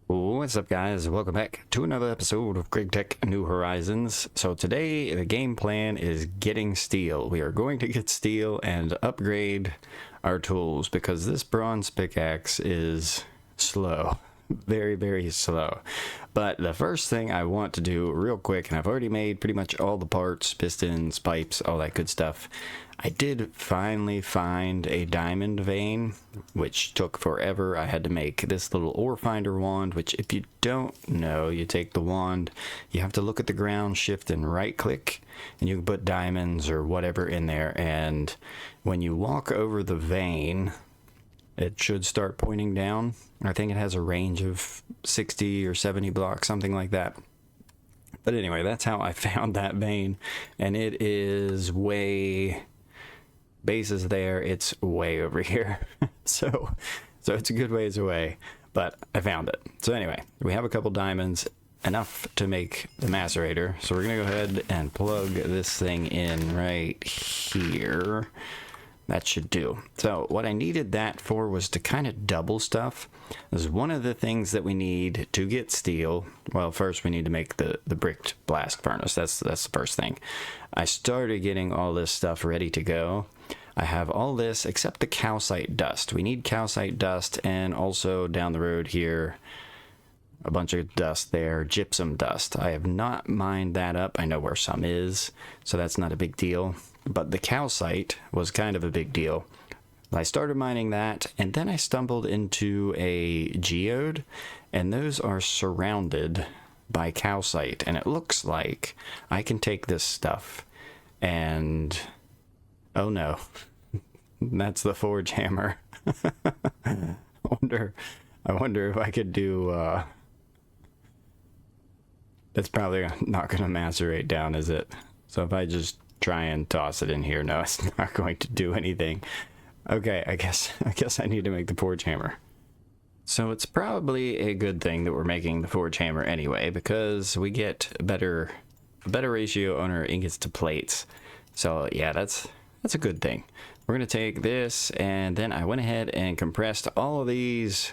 What's up, guys? Welcome back to another episode of Gregtech New Horizons. So today the game plan is getting steel. We are going to get steel and upgrade our tools because this bronze pickaxe is slow. Very slow. But the first thing I want to do real quick, and I've already made pretty much all the parts, pistons, pipes, all that good stuff. I did finally find a diamond vein, which took forever. I had to make this little ore finder wand, which if you don't know, you take the wand, you have to look at the ground, shift and right click, and you can put diamonds or whatever in there. And when you walk over the vein, it should start pointing down. I think it has a range of 60 or 70 blocks, something like that. But anyway, that's how I found that vein. And it is way... base is there, it's way over here. so it's a good ways away, but I found it. So anyway, we have a couple diamonds, enough to make the macerator. So we're gonna go ahead and plug this thing in right here. That should do. So what I needed that for was to kind of double stuff. This is one of the things that we need to get steel. Well, first we need to make the bricked blast furnace. That's the first thing. I started getting all this stuff ready to go. I have all this except the calcite dust. We need calcite dust, and also down the road here, a bunch of dust there, gypsum dust. I have not mined that up. I know where some is, so that's not a big deal. But the calcite was kind of a big deal. I started mining that, and then I stumbled into a geode, and those are surrounded by calcite, and it looks like I can take this stuff and... oh no, that's the forge hammer. I wonder if I could do, it's probably not going to macerate down, is it? So if I just try and toss it in here, no, it's not going to do anything. Okay, I guess I need to make the forge hammer. So it's probably a good thing that we're making the forge hammer anyway, because we get a better ratio on our ingots to plates. So yeah, that's a good thing. We're going to take this, and then I went ahead and compressed all of these,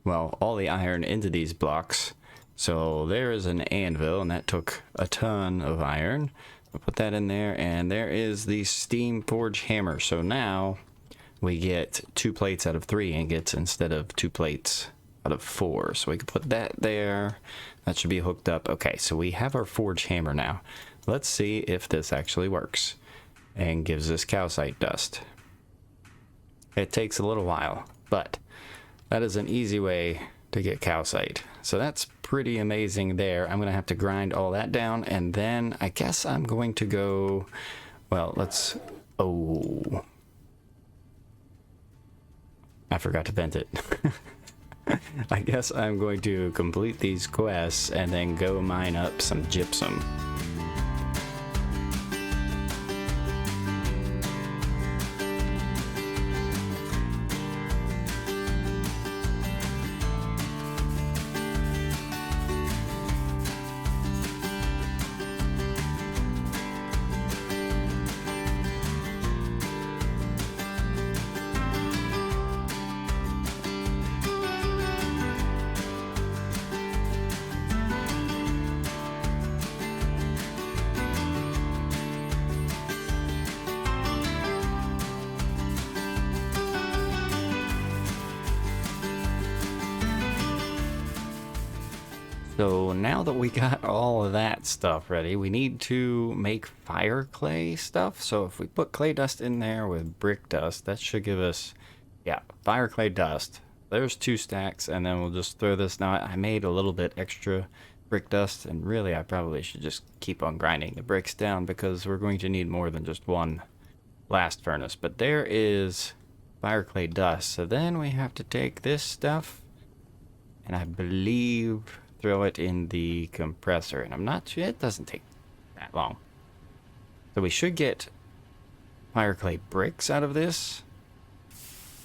well, all the iron into these blocks. So there is an anvil, and that took a ton of iron. I'll put that in there, and there is the steam forge hammer. So now we get 2 plates out of 3 ingots instead of 2 plates out of 4. So we can put that there. That should be hooked up. Okay, so we have our forge hammer now. Let's see if this actually works and gives us calcite dust. It takes a little while, but that is an easy way to get calcite. So that's pretty amazing there. I'm gonna have to grind all that down, and then I guess I'm going to go, well, let's, oh, I forgot to vent it. I guess I'm going to complete these quests and then go mine up some gypsum. So now that we got all of that stuff ready, we need to make fire clay stuff. So if we put clay dust in there with brick dust, that should give us, yeah, fire clay dust. There's 2 stacks, and then we'll just throw this. Now I made a little bit extra brick dust, and really I probably should just keep on grinding the bricks down because we're going to need more than just one blast furnace. But there is fire clay dust. So then we have to take this stuff, and I believe throw it in the compressor, and I'm not sure, it doesn't take that long. So we should get fire clay bricks out of this.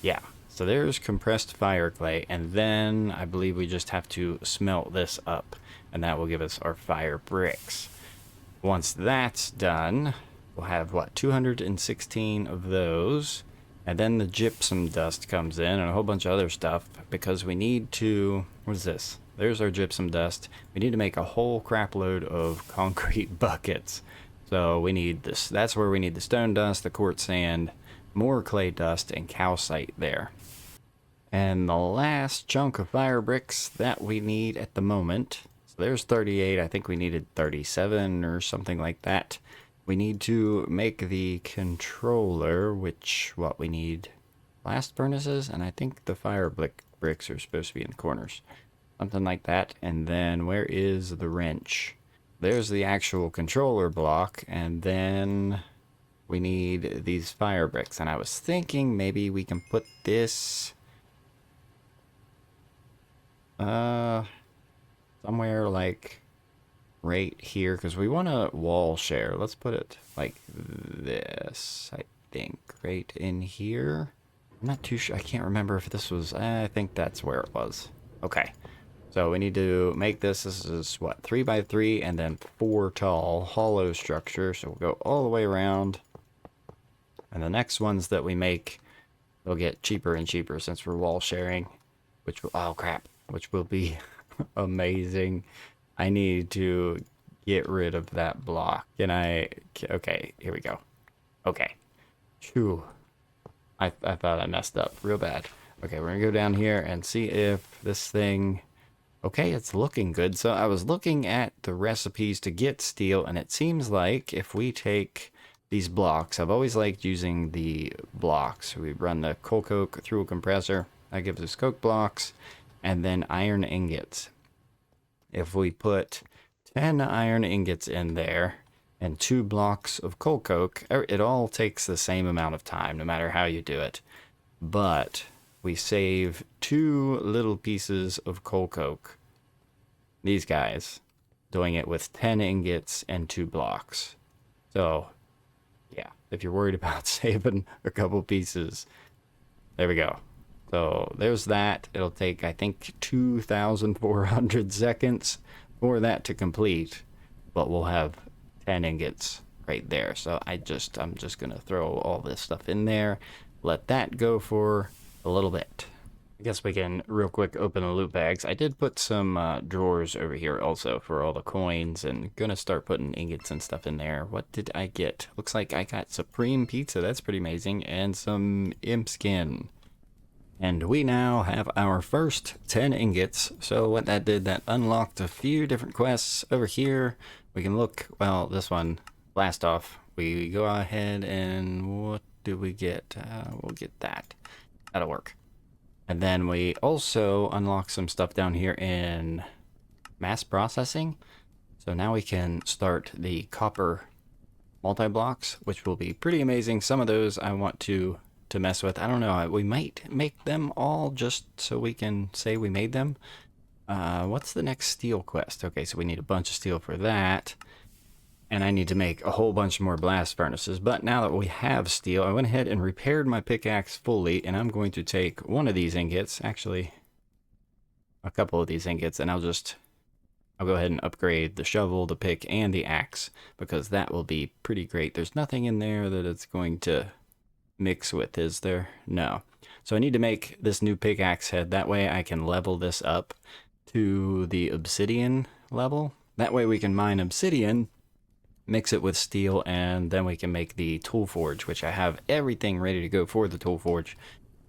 Yeah, so there's compressed fire clay, and then I believe we just have to smelt this up, and that will give us our fire bricks. Once that's done, we'll have, what, 216 of those, And then the gypsum dust comes in and a whole bunch of other stuff because we need to, what is this? There's our gypsum dust. We need to make a whole crap load of concrete buckets. So we need this, that's where we need the stone dust, the quartz sand, more clay dust, and calcite there. And the last chunk of fire bricks that we need at the moment, so there's 38, I think we needed 37 or something like that. We need to make the controller, which, what we need, blast furnaces, and I think the fire bricks are supposed to be in the corners. Something like that. And then where is the wrench? There's the actual controller block, and then we need these fire bricks. And I was thinking maybe we can put this somewhere like right here, because we want a wall share. Let's put it like this, I think, right in here. I'm not too sure. I can't remember if this was, I think that's where it was. Okay. So we need to make this. This is what, 3 by 3 and then 4 tall hollow structure. So we'll go all the way around. And the next ones that we make, they'll get cheaper and cheaper since we're wall sharing, which will, oh crap, which will be amazing. I need to get rid of that block. Can I, okay, here we go. Okay. Phew. I thought I messed up real bad. Okay, we're gonna go down here and see if this thing, okay, it's looking good. So I was looking at the recipes to get steel, and it seems like if we take these blocks, I've always liked using the blocks. We run the coal coke through a compressor. That gives us coke blocks, and then iron ingots. If we put 10 iron ingots in there and 2 blocks of coal coke, it all takes the same amount of time, no matter how you do it. But we save 2 little pieces of coal coke. These guys, doing it with 10 ingots and 2 blocks. So, yeah, if you're worried about saving a couple pieces, there we go. So there's that. It'll take, I think, 2,400 seconds for that to complete, but we'll have 10 ingots right there. So I'm just gonna throw all this stuff in there, let that go for a little bit. I guess we can real quick open the loot bags. I did put some drawers over here also for all the coins, and gonna start putting ingots and stuff in there. What did I get? Looks like I got Supreme Pizza. That's pretty amazing. And some imp skin. And we now have our first 10 ingots. So what that did, that unlocked a few different quests over here. We can look, well, this one, blast off. We go ahead and what do we get? We'll get that. That'll work. And then we also unlock some stuff down here in mass processing. So now we can start the copper multi-blocks, which will be pretty amazing. Some of those I want to mess with. I don't know. We might make them all just so we can say we made them. What's the next steel quest? Okay, so we need a bunch of steel for that. And I need to make a whole bunch more blast furnaces. But now that we have steel, I went ahead and repaired my pickaxe fully. And I'm going to take one of these ingots, actually a couple of these ingots, and I'll go ahead and upgrade the shovel, the pick, and the axe, because that will be pretty great. There's nothing in there that it's going to mix with, is there? No. So I need to make this new pickaxe head. That way I can level this up to the obsidian level. That way we can mine obsidian, mix it with steel, and then we can make the tool forge, which I have everything ready to go for the tool forge.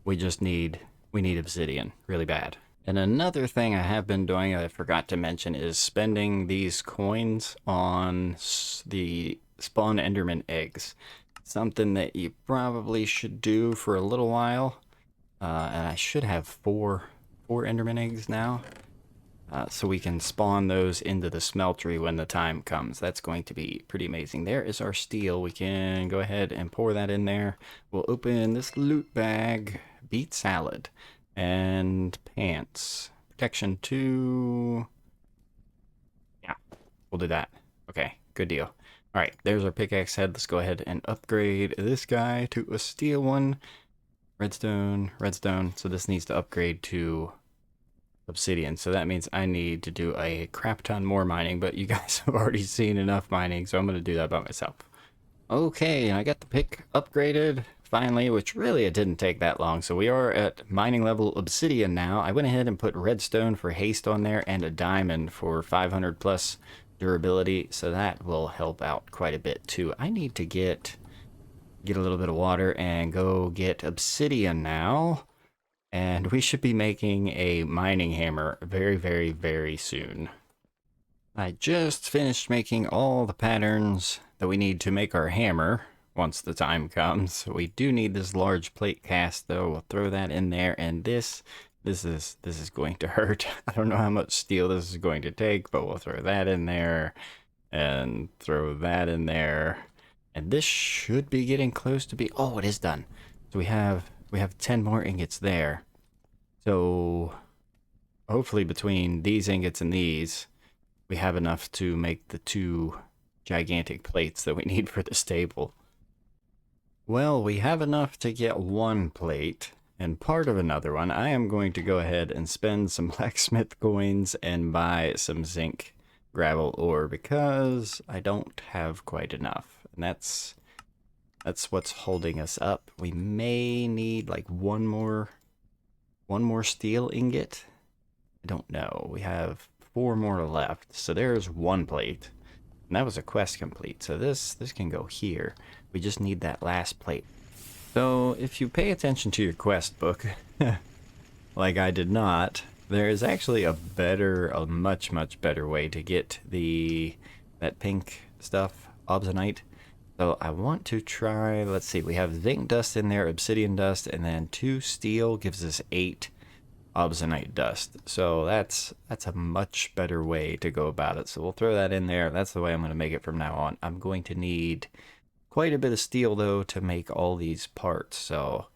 We need obsidian really bad. And another thing I have been doing that I forgot to mention is spending these coins on the spawn enderman eggs. Something that you probably should do for a little while. And I should have four enderman eggs now. So we can spawn those into the smeltery when the time comes. That's going to be pretty amazing. There is our steel. We can go ahead and pour that in there. We'll open this loot bag. Beet salad. And pants. Protection 2. Yeah, we'll do that. Okay, good deal. Alright, there's our pickaxe head. Let's go ahead and upgrade this guy to a steel one. Redstone, redstone. So this needs to upgrade to obsidian. So that means I need to do a crap ton more mining, but you guys have already seen enough mining, so I'm going to do that by myself. Okay, and I got the pick upgraded. finally, which really it didn't take that long. So we are at mining level obsidian now. I went ahead and put redstone for haste on there and a diamond for 500 plus durability. So that will help out quite a bit too. I need to get a little bit of water and go get obsidian now. And we should be making a mining hammer very, very, very soon. I just finished making all the patterns that we need to make our hammer once the time comes. We do need this large plate cast though. We'll throw that in there, and this is going to hurt. I don't know how much steel this is going to take, but we'll throw that in there and throw that in there. And this should be getting close to be, oh, it is done. So we have 10 more ingots there. So hopefully between these ingots and these, we have enough to make the 2 gigantic plates that we need for this table. Well, we have enough to get 1 plate and part of another one. I am going to go ahead and spend some blacksmith coins and buy some zinc gravel ore because I don't have quite enough. And that's what's holding us up. We may need like one more steel ingot. I don't know. We have 4 more left. So there's 1 plate. And that was a quest complete. So this can go here. We just need that last plate. So if you pay attention to your quest book, like I did not, there is actually a much better way to get that pink stuff, obsidianite. So I want to try, let's see, we have zinc dust in there, obsidian dust, and then 2 steel gives us 8 obsidianite dust. So that's a much better way to go about it. So we'll throw that in there. That's the way I'm going to make it from now on. I'm going to need quite a bit of steel though to make all these parts. So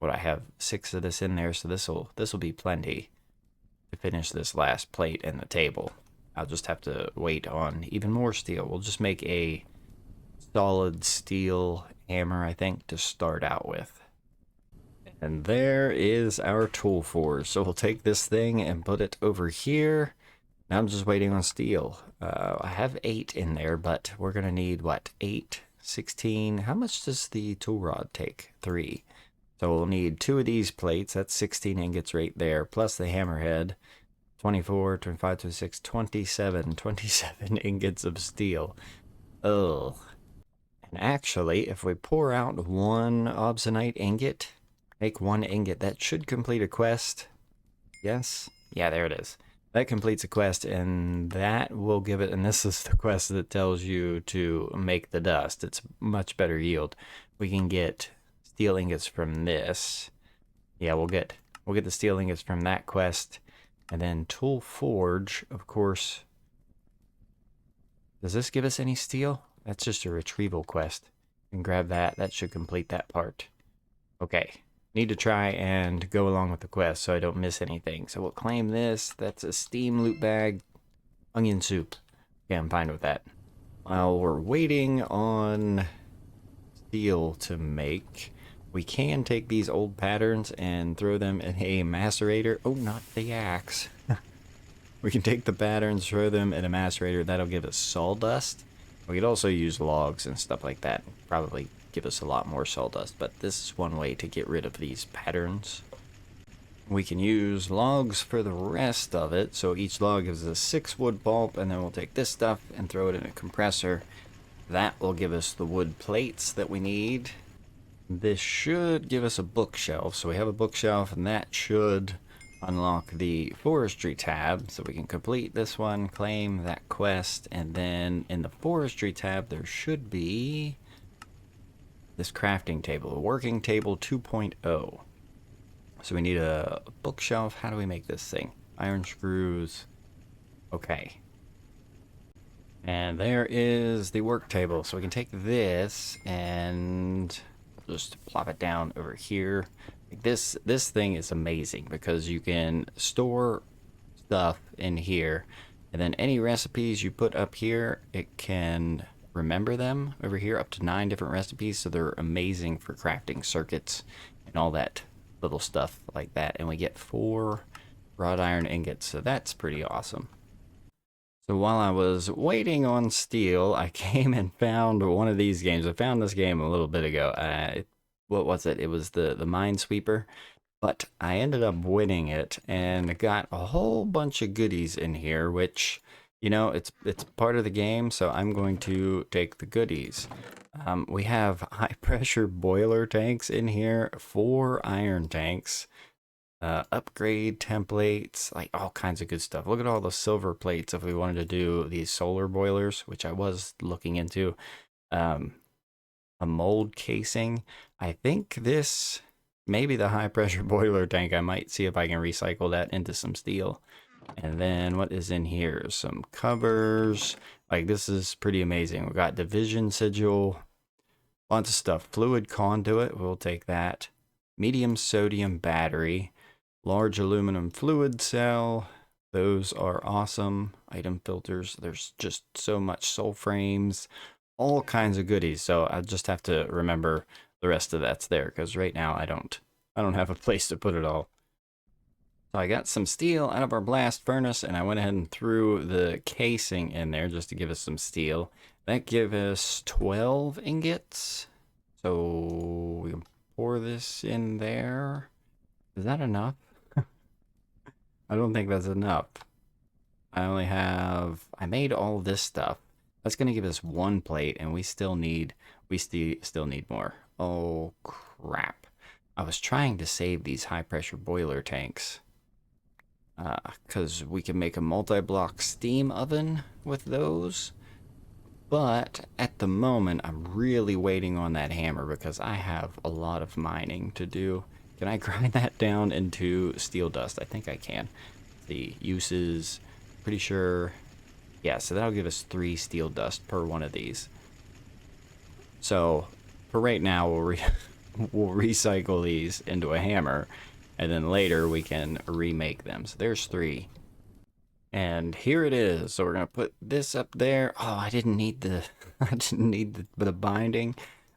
what, I have 6 of this in there, so this will be plenty to finish this last plate and the table. I'll just have to wait on even more steel. We'll just make a solid steel hammer, I think, to start out with. And there is our tool forge. So we'll take this thing and put it over here. Now I'm just waiting on steel. I have 8 in there, but we're gonna need what, 8, 16. How much does the tool rod take? 3. So we'll need 2 of these plates. That's 16 ingots right there, plus the hammerhead. 24, 25, 26, 27 ingots of steel. Ugh. And actually, if we pour out 1 obsidianite ingot, make 1 ingot, that should complete a quest. Yes? Yeah, there it is. That completes a quest, and that will give it, and this is the quest that tells you to make the dust. It's much better yield. We can get steel ingots from this. Yeah, we'll get the steel ingots from that quest. And then tool forge, of course. Does this give us any steel? That's just a retrieval quest. And grab that. That should complete that part. Okay. Need to try and go along with the quest so I don't miss anything. So we'll claim this. That's a steam loot bag. Onion soup. Yeah, I'm fine with that. While we're waiting on steel to make, we can take these old patterns and throw them in a macerator. Oh, not the axe. We can take the patterns, throw them in a macerator. That'll give us sawdust. We could also use logs and stuff like that. Probably give us a lot more sawdust, but this is one way to get rid of these patterns. We can use logs for the rest of it. So each log gives us 6 wood pulp, and then we'll take this stuff and throw it in a compressor. That will give us the wood plates that we need. This should give us a bookshelf. So we have a bookshelf, and that should unlock the forestry tab, so we can complete this one, claim that quest, and then in the forestry tab there should be this crafting table, a working table 2.0. So we need a bookshelf. How do we make this thing? Iron screws. Okay. And there is the work table. So we can take this and just plop it down over here. This thing is amazing because you can store stuff in here, and then any recipes you put up here, it can remember them over here, up to 9 different recipes. So they're amazing for crafting circuits and all that little stuff like that. And we get 4 wrought iron ingots, so that's pretty awesome. So while I was waiting on steel, I came and found one of these games. I found this game a little bit ago. what was it? It was the Minesweeper. But I ended up winning it and got a whole bunch of goodies in here, which, it's part of the game, so I'm going to take the goodies. We have high pressure boiler tanks in here, 4 iron tanks, upgrade templates, like all kinds of good stuff. Look at all the silver plates if we wanted to do these solar boilers, which I was looking into. Um, a mold casing. I think this, maybe the high pressure boiler tank, I might see if I can recycle that into some steel. And then what is in here? Some covers. Like, this is pretty amazing. We got division sigil, lots of stuff. Fluid conduit, we'll take that. Medium sodium battery, large aluminum fluid cell. Those are awesome. Item filters. There's just so much soul frames, all kinds of goodies. So I just have to remember the rest of that's there, because right now I don't have a place to put it all. So I got some steel out of our blast furnace, and I went ahead and threw the casing in there just to give us some steel. That gave us 12 ingots. So we can pour this in there. Is that enough? I don't think that's enough. I made all this stuff. That's gonna give us 1 plate, and we still need more. Oh crap. I was trying to save these high pressure boiler tanks, because we can make a multi-block steam oven with those. But at the moment, I'm really waiting on that hammer because I have a lot of mining to do. Can I grind that down into steel dust? I think I can. The uses, pretty sure. Yeah, so that'll give us 3 steel dust per one of these. So for right now, we'll recycle these into a hammer, and then later we can remake them. So there's 3. And here it is. So we're gonna put this up there. Oh, I didn't need the I didn't need the binding.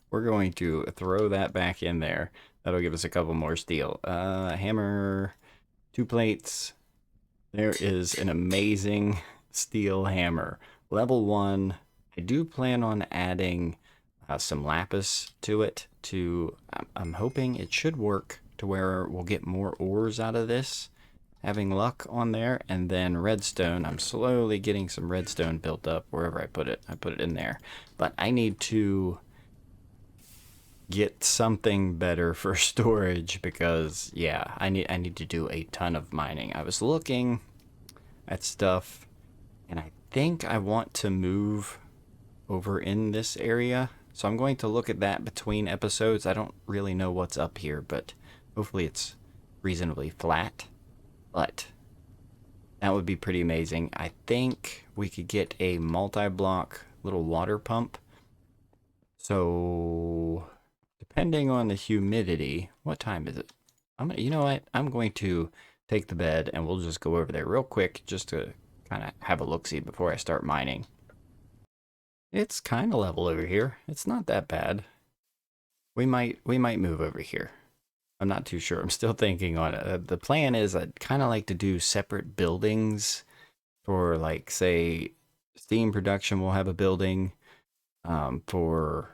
We're going to throw that back in there. That'll give us a couple more steel. Hammer, 2 plates. There is an amazing steel hammer. Level 1. I do plan on adding some lapis to it. I'm hoping it should work to where we'll get more ores out of this, having luck on there. And then redstone, I'm slowly getting some redstone built up wherever I put it. I put it in there, but I need to get something better for storage, because yeah, I need to do a ton of mining. I was looking at stuff, and I think I want to move over in this area, so I'm going to look at that between episodes. I don't really know what's up here, but hopefully it's reasonably flat. But that would be pretty amazing. I think we could get a multi-block little water pump. So depending on the humidity, what time is it? You know what? I'm going to take the bed and we'll just go over there real quick just to kind of have a look-see before I start mining. It's kind of level over here. It's not that bad. We might move over here. I'm not too sure. I'm still thinking on it. The plan is I'd kind of like to do separate buildings for, like, say, steam production. We'll have a building for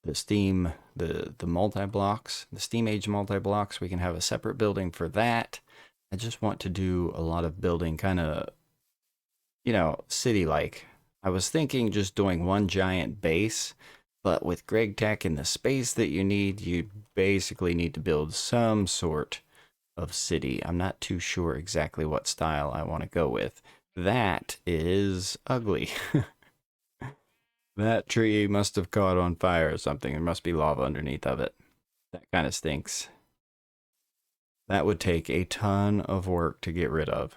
the steam, the multi-blocks, the steam age multi-blocks. We can have a separate building for that. I just want to do a lot of building, kind of, city-like. I was thinking just doing one giant base, but with Gregtech and the space that you basically need to build some sort of city. I'm not too sure exactly what style I want to go with. That is ugly. That tree must have caught on fire or something. There must be lava underneath of it. That kind of stinks. That would take a ton of work to get rid of.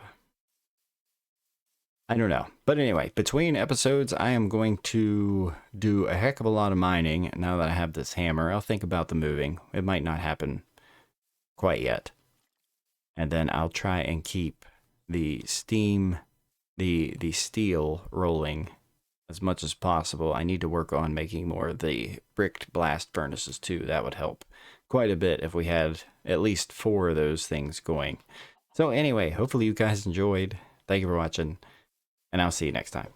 I don't know. But anyway, between episodes, I am going to do a heck of a lot of mining now that I have this hammer. I'll think about the moving. It might not happen quite yet. And then I'll try and keep the steam, the steel rolling as much as possible. I need to work on making more of the bricked blast furnaces too. That would help quite a bit if we had at least 4 of those things going. So anyway, hopefully you guys enjoyed. Thank you for watching, and I'll see you next time.